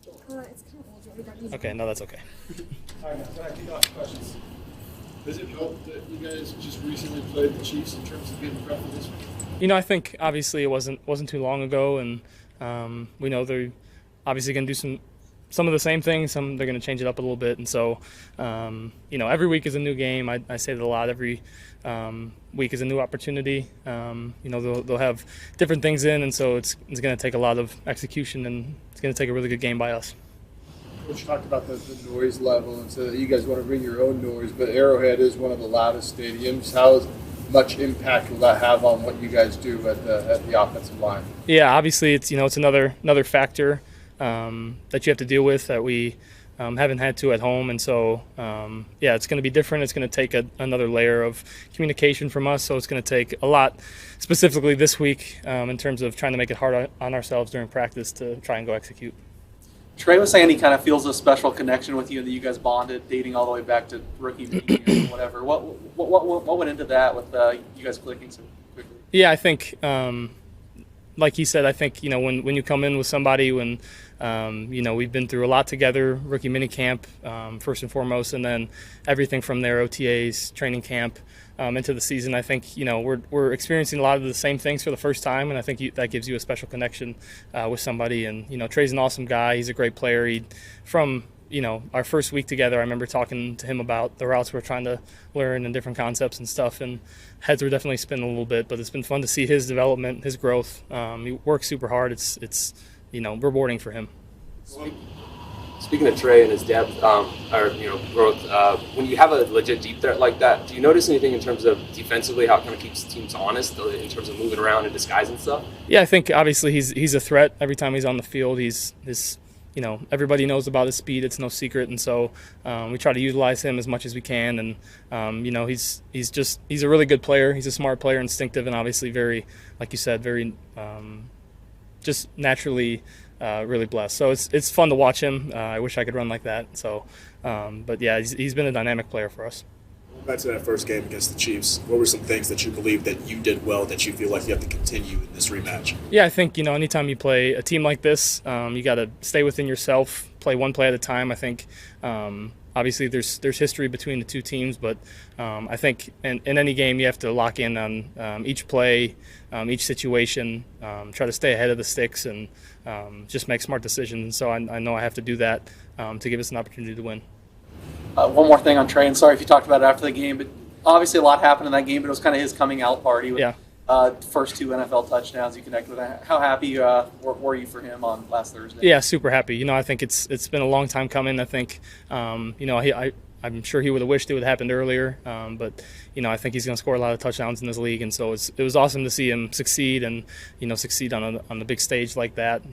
It's kind of old. We don't need Okay, no, that's okay. All right, now, I off questions. Does it help that you guys just recently played the Chiefs in terms of getting prep for this one? I think obviously it wasn't too long ago, and we know they're obviously going to do some of the same things. Some they're going to change it up a little bit, and so every week is a new game. I say that a lot. Every week is a new opportunity. They'll have different things in, and so it's going to take a lot of execution, and it's going to take a really good game by us. Coach talked about the noise level and said that you guys want to bring your own noise, but Arrowhead is one of the loudest stadiums. How much impact will that have on what you guys do at the offensive line? Yeah, obviously it's another factor that you have to deal with that we haven't had to at home, and so it's going to be different. It's going to take another layer of communication from us, so it's going to take a lot, specifically this week, in terms of trying to make it hard on ourselves during practice to try and go execute. Trey was saying he kind of feels a special connection with you, and that you guys bonded, dating all the way back to rookie or whatever. What went into that with you guys clicking so quickly? Yeah, I think, like he said, I think when you come in with somebody, when we've been through a lot together, rookie minicamp first and foremost, and then everything from there, OTAs, training camp, into the season. I think we're experiencing a lot of the same things for the first time, and I think that gives you a special connection with somebody. And Trey's an awesome guy. He's a great player. From our first week together, I remember talking to him about the routes we're trying to learn and different concepts and stuff, and heads were definitely spinning a little bit. But it's been fun to see his development, his growth. He works super hard. It's rewarding for him. Speaking of Trey and his depth growth, when you have a legit deep threat like that, do you notice anything in terms of defensively, how it kind of keeps teams honest in terms of moving around and disguising stuff? Yeah, I think obviously he's a threat every time he's on the field. Everybody knows about his speed. It's no secret, and so we try to utilize him as much as we can. And he's a really good player. He's a smart player, instinctive, and obviously very, like you said, very just naturally really blessed. So it's fun to watch him. I wish I could run like that. So, but yeah, he's been a dynamic player for us. Back to that first game against the Chiefs, what were some things that you believe that you did well that you feel like you have to continue in this rematch? Yeah, I think anytime you play a team like this, you got to stay within yourself, play one play at a time. I think obviously there's history between the two teams, but I think in any game you have to lock in on each play, each situation, try to stay ahead of the sticks, and just make smart decisions. So I know I have to do that to give us an opportunity to win. One more thing on Trey, and sorry if you talked about it after the game, but obviously a lot happened in that game, but it was kind of his coming out party with first 2 NFL touchdowns he connected with. How happy were you for him on last Thursday? Yeah, super happy. I think it's been a long time coming. I think, I'm sure he would have wished it would have happened earlier, but I think he's going to score a lot of touchdowns in this league, and so it was awesome to see him succeed and succeed on the big stage like that.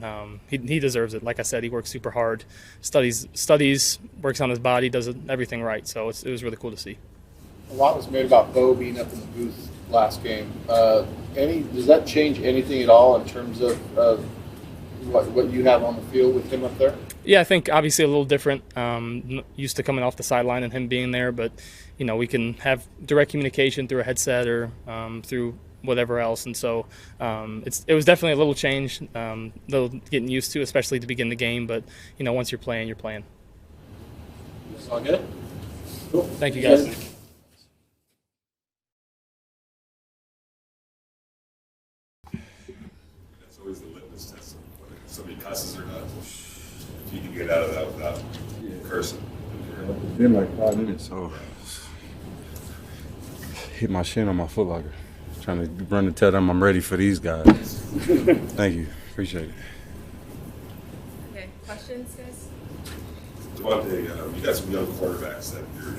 He deserves it. Like I said, he works super hard, studies, works on his body, does everything right. So it was really cool to see. A lot was made about Bo being up in the booth last game. Does that change anything at all in terms of what you have on the field with him up there? Yeah, I think obviously a little different. Used to coming off the sideline and him being there, but we can have direct communication through a headset or through whatever else, and so it was definitely a little change, little getting used to, especially to begin the game. But once you're playing, you're playing. That's all good. Cool. Thank you, guys. That's always the litmus test of whether somebody cusses or not. If you can get out of that without cursing. It's been like 5 minutes, so hit my shin on my Foot Locker. Trying to run and tell them I'm ready for these guys. Thank you. Appreciate it. Okay, questions, guys? Davante, you got some young quarterbacks that you're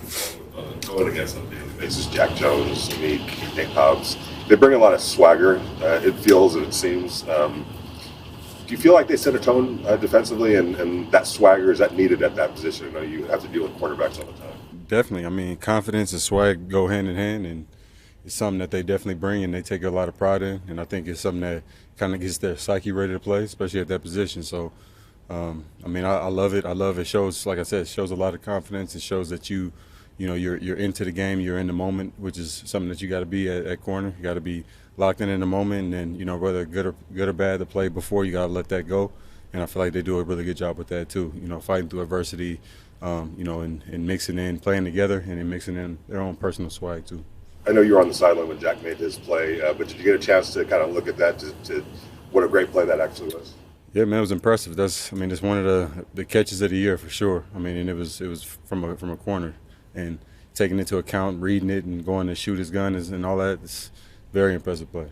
going against on a daily basis. Jack Jones, Meek, Nick Hobbs. They bring a lot of swagger, it feels and it seems. Do you feel like they set a tone defensively, and that swagger, is that needed at that position? I know you have to deal with quarterbacks all the time. Definitely. I mean, confidence and swag go hand in hand, and it's something that they definitely bring and they take a lot of pride in. And I think it's something that kind of gets their psyche ready to play, especially at that position. So, I love it. I love it. Shows, like I said, it shows a lot of confidence. It shows that you're into the game, you're in the moment, which is something that you got to be at corner. You got to be locked in the moment, and then whether good or bad the play before, you got to let that go and I feel like they do a really good job with that too. You know, fighting through adversity, you know, and mixing in, playing together, and then mixing in their own personal swag too. I know you were on the sideline when Jack made his play, but did you get a chance to kind of look at that to what a great play that actually was? Yeah, man, it was impressive. It's one of the catches of the year for sure. I mean, and it was from a corner, and taking into account, reading it, and going to shoot his gun and all that. It's a very impressive play.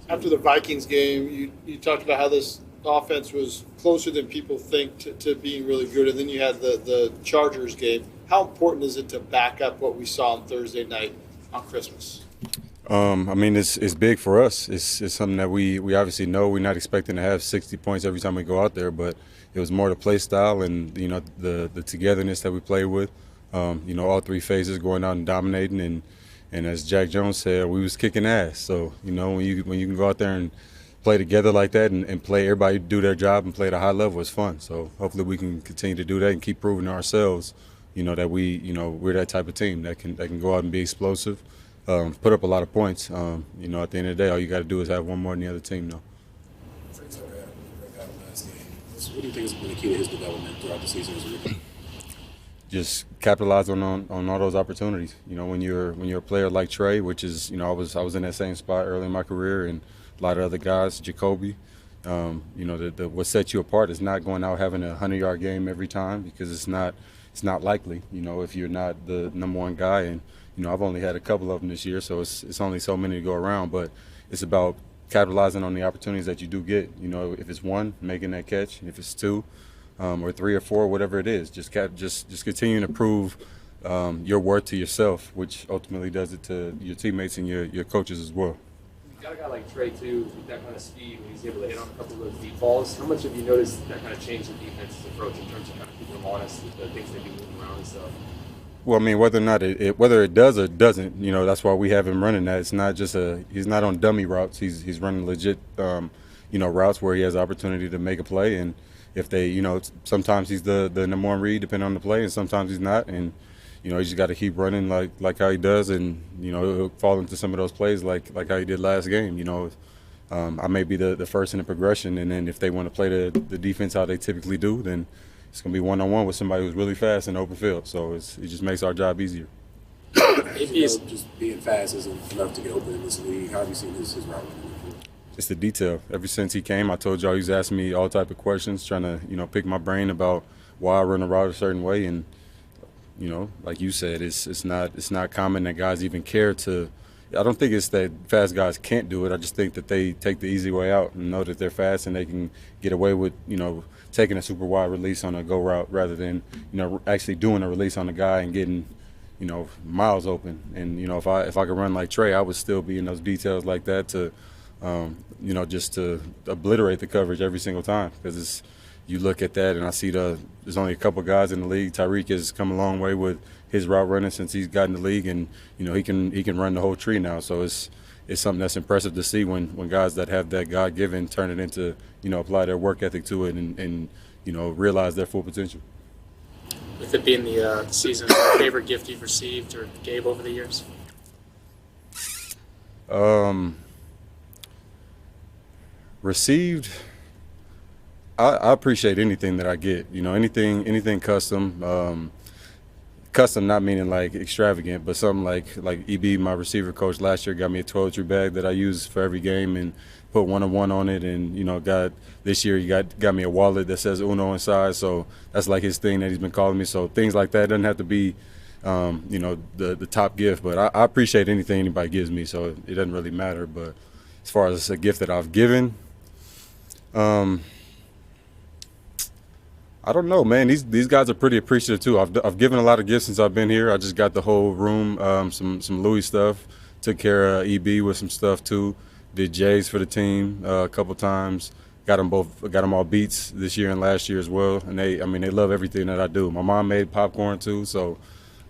After the Vikings game, you talked about how this offense was closer than people think to being really good, and then you had the Chargers game. How important is it to back up what we saw on Thursday night on Christmas? I mean, it's big for us. It's something that we obviously know. We're not expecting to have 60 points every time we go out there, but it was more the play style and, you know, the togetherness that we play with. You know, all three phases going out and dominating, and as Jack Jones said, we was kicking ass. So, you know, when you can go out there and play together like that and play, everybody do their job and play at a high level, it's fun. So hopefully we can continue to do that and keep proving to ourselves, you know, that we're that type of team that can go out and be explosive. Put up a lot of points. You know, at the end of the day, all you got to do is have one more than the other team, though. What do you think has been the key to his development throughout the season as a rookie? Just capitalize on all those opportunities. You know, when you're a player like Trey, which is, you know, I was in that same spot early in my career, and a lot of other guys, Jacoby. You know, what sets you apart is not going out having a 100-yard game every time, because it's not likely. You know, if you're not the number one guy, and you know, I've only had a couple of them this year, so it's only so many to go around. But it's about capitalizing on the opportunities that you do get. You know, if it's one, making that catch. If it's two, or three or four, whatever it is, just continuing to prove your worth to yourself, which ultimately does it to your teammates and your coaches as well. You got a guy like Trey too, with that kind of speed, when he's able to hit on a couple of those deep balls. How much have you noticed that kind of change the defense's approach in terms of kind of keeping them honest with the things they do moving around and stuff? Well, I mean, whether or not whether it does or doesn't, you know, that's why we have him running that. It's not just he's not on dummy routes. He's running legit, you know, routes where he has opportunity to make a play. And if they, you know, sometimes he's the number one read depending on the play, and sometimes he's not. And you know, you just got to keep running like how he does, and you know, he'll fall into some of those plays like how he did last game. You know, I may be the first in the progression, and then if they want to play the defense how they typically do, then it's going to be one-on-one with somebody who's really fast in the open field. So it just makes our job easier. Just being fast isn't enough to get open in this league. How have you seen his route running? It's the detail. Ever since he came, I told y'all he's asking me all type of questions, trying to, you know, pick my brain about why I run a route a certain way. And, you know, like you said, it's not common that guys even care to. I don't think it's that fast guys can't do it. I just think that they take the easy way out and know that they're fast and they can get away with, you know, taking a super wide release on a go route rather than, you know, actually doing a release on the guy and getting, you know, miles open. And, you know, if I could run like Trey, I would still be in those details like that to, you know, just to obliterate the coverage every single time. Because you look at that and I see there's only a couple guys in the league. Tyreek has come a long way with his route running since he's got in the league, and you know, he can run the whole tree now. So it's something that's impressive to see when guys that have that God-given turn it into, you know, apply their work ethic to it and you know, realize their full potential. With it being the season, your favorite gift you've received or gave over the years? Received, I appreciate anything that I get. You know, anything custom. Custom, not meaning like extravagant, but something like EB, my receiver coach last year, got me a toiletry bag that I use for every game and put 101 on it. And you know, this year he got me a wallet that says Uno inside. So that's like his thing that he's been calling me. So things like that doesn't have to be, you know, the top gift. But I appreciate anything anybody gives me, so it doesn't really matter. But as far as a gift that I've given, I don't know, man. These guys are pretty appreciative too. I've given a lot of gifts since I've been here. I just got the whole room, some Louis stuff. Took care of EB with some stuff too. Did J's for the team a couple times. Got them all beats this year and last year as well. And they love everything that I do. My mom made popcorn too, so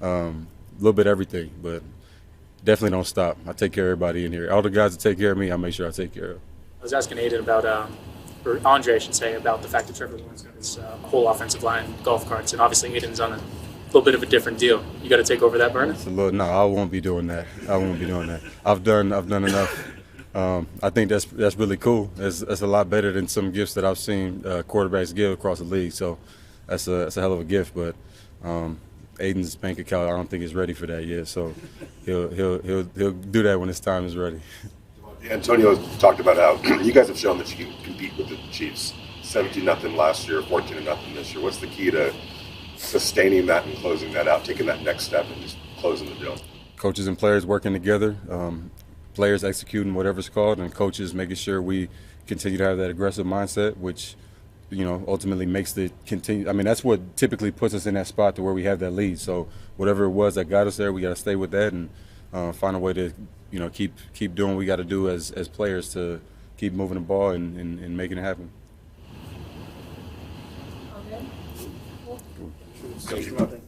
a little bit of everything. But definitely don't stop. I take care of everybody in here. All the guys that take care of me, I make sure I take care of. I was asking Aidan about, or Andre, I should say, about the fact that Trevor Lawrence got his whole offensive line golf carts, and obviously Aidan's on a little bit of a different deal. You got to take over that burner? No, I won't be doing that. I've done enough. I think that's really cool. That's a lot better than some gifts that I've seen quarterbacks give across the league. So that's a hell of a gift. But Aidan's bank account, I don't think is ready for that yet. So he'll do that when his time is ready. Antonio talked about how you guys have shown that you can compete with the Chiefs. 17-0 last year, 14-0 this year. What's the key to sustaining that and closing that out, taking that next step and just closing the deal? Coaches and players working together, players executing whatever's called, and coaches making sure we continue to have that aggressive mindset, which, ultimately makes the continue. I mean, that's what typically puts us in that spot to where we have that lead. So whatever it was that got us there, we got to stay with that and find a way to, keep doing what we got to do as players to keep moving the ball and making it happen. Okay. Thank you.